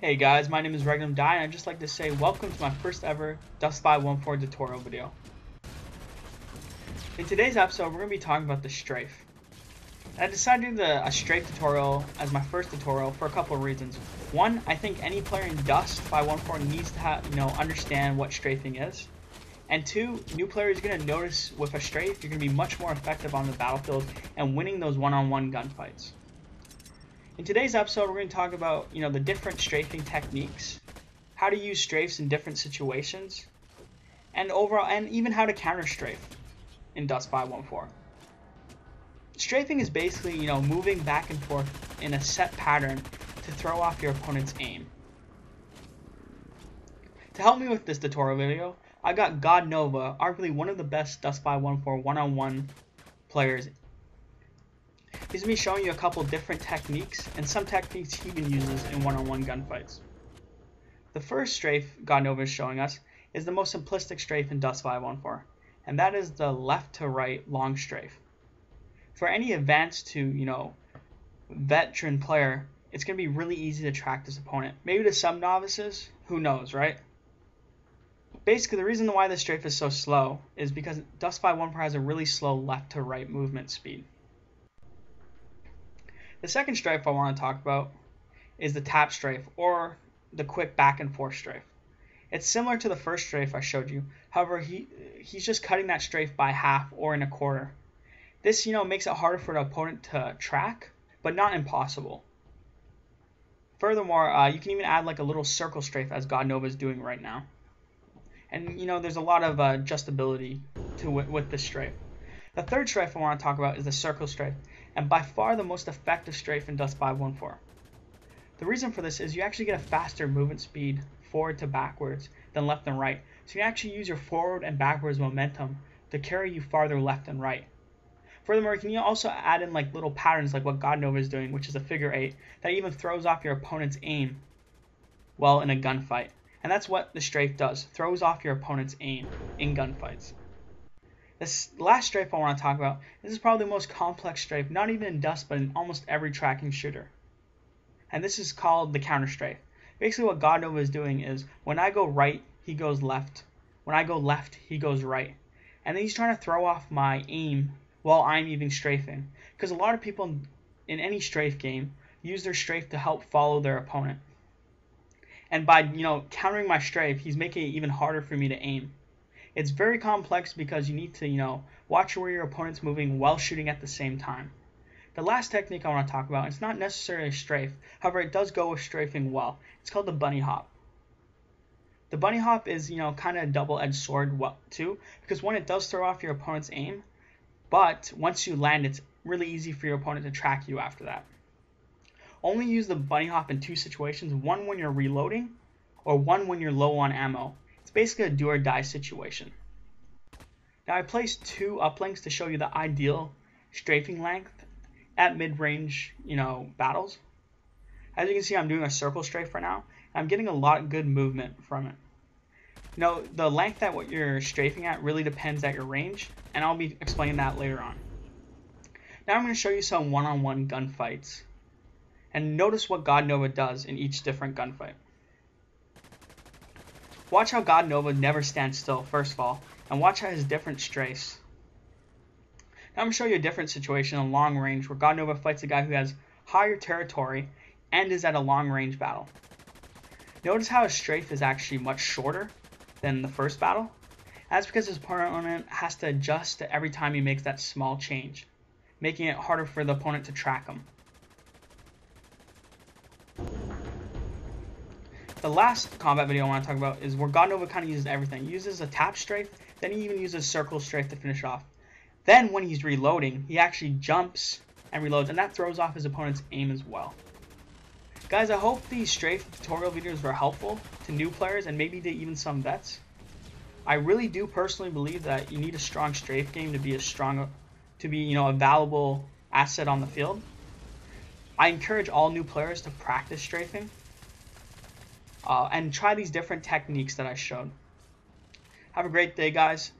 Hey guys, my name is Regnum Die, and I'd just like to say welcome to my first ever Dust 514 tutorial video. In today's episode, we're going to be talking about the Strafe. And I decided to do a Strafe tutorial as my first tutorial for a couple of reasons. One, I think any player in Dust 514 needs to understand what strafing is. And two, new players are going to notice with a Strafe, you're going to be much more effective on the battlefield and winning those one-on-one gunfights. In today's episode, we're going to talk about, the different strafing techniques, how to use strafes in different situations, and even how to counter strafe in Dust 514. Strafing is basically, moving back and forth in a set pattern to throw off your opponent's aim. To help me with this tutorial video, I got God Nova, arguably one of the best Dust 514 one-on-one players. He's going to be showing you a couple different techniques, and some techniques he even uses in one-on-one gunfights. The first strafe God Nova is showing us is the most simplistic strafe in Dust 514, and that is the left to right long strafe. For any advanced to, veteran player, it's going to be really easy to track this opponent. Maybe to some novices, who knows, right? Basically, the reason why this strafe is so slow is because Dust 514 has a really slow left to right movement speed. The second strafe I want to talk about is the tap strafe, or the quick back and forth strafe. It's similar to the first strafe I showed you, however he's just cutting that strafe by half or in a quarter. This makes it harder for the opponent to track, but not impossible. Furthermore, you can even add like a little circle strafe as God Nova is doing right now. And there's a lot of adjustability with this strafe. The third strafe I want to talk about is the circle strafe, and by far the most effective strafe in Dust 514. The reason for this is you actually get a faster movement speed forward to backwards than left and right, so you actually use your forward and backwards momentum to carry you farther left and right. Furthermore, you can also add in like little patterns like what God Nova is doing, which is a figure 8, that even throws off your opponent's aim while in a gunfight. And that's what the strafe does, throws off your opponent's aim in gunfights. This last strafe I want to talk about, this is probably the most complex strafe, not even in Dust, but in almost every tracking shooter. And this is called the counter strafe. Basically what God Nova is doing is, when I go right, he goes left. When I go left, he goes right. And then he's trying to throw off my aim while I'm even strafing. Because a lot of people in any strafe game use their strafe to help follow their opponent. And by, countering my strafe, he's making it even harder for me to aim. It's very complex because you need to, watch where your opponent's moving while shooting at the same time. The last technique I want to talk about, it's not necessarily a strafe, however it does go with strafing well. It's called the bunny hop. The bunny hop is, kind of a double-edged sword too, because one, it does throw off your opponent's aim, but once you land, it's really easy for your opponent to track you after that. Only use the bunny hop in two situations, one when you're reloading, or one when you're low on ammo. It's basically a do or die situation. Now I placed two uplinks to show you the ideal strafing length at mid-range, battles. As you can see, I'm doing a circle strafe right now. And I'm getting a lot of good movement from it. The length at what you're strafing at really depends at your range, and I'll be explaining that later on. Now I'm going to show you some one-on-one gunfights, and notice what God Nova does in each different gunfight. Watch how God Nova never stands still, first of all, and watch how his different strafes. Now I'm going to show you a different situation in long range where God Nova fights a guy who has higher territory and is at a long range battle. Notice how his strafe is actually much shorter than the first battle. That's because his opponent has to adjust to every time he makes that small change, making it harder for the opponent to track him. The last combat video I want to talk about is where God Nova kind of uses everything. He uses a tap strafe, then he even uses circle strafe to finish off. Then when he's reloading, he actually jumps and reloads, and that throws off his opponent's aim as well. Guys, I hope these strafe tutorial videos were helpful to new players and maybe to even some vets. I really do personally believe that you need a strong strafe game to be a valuable asset on the field. I encourage all new players to practice strafing. And try these different techniques that I showed. Have a great day, guys.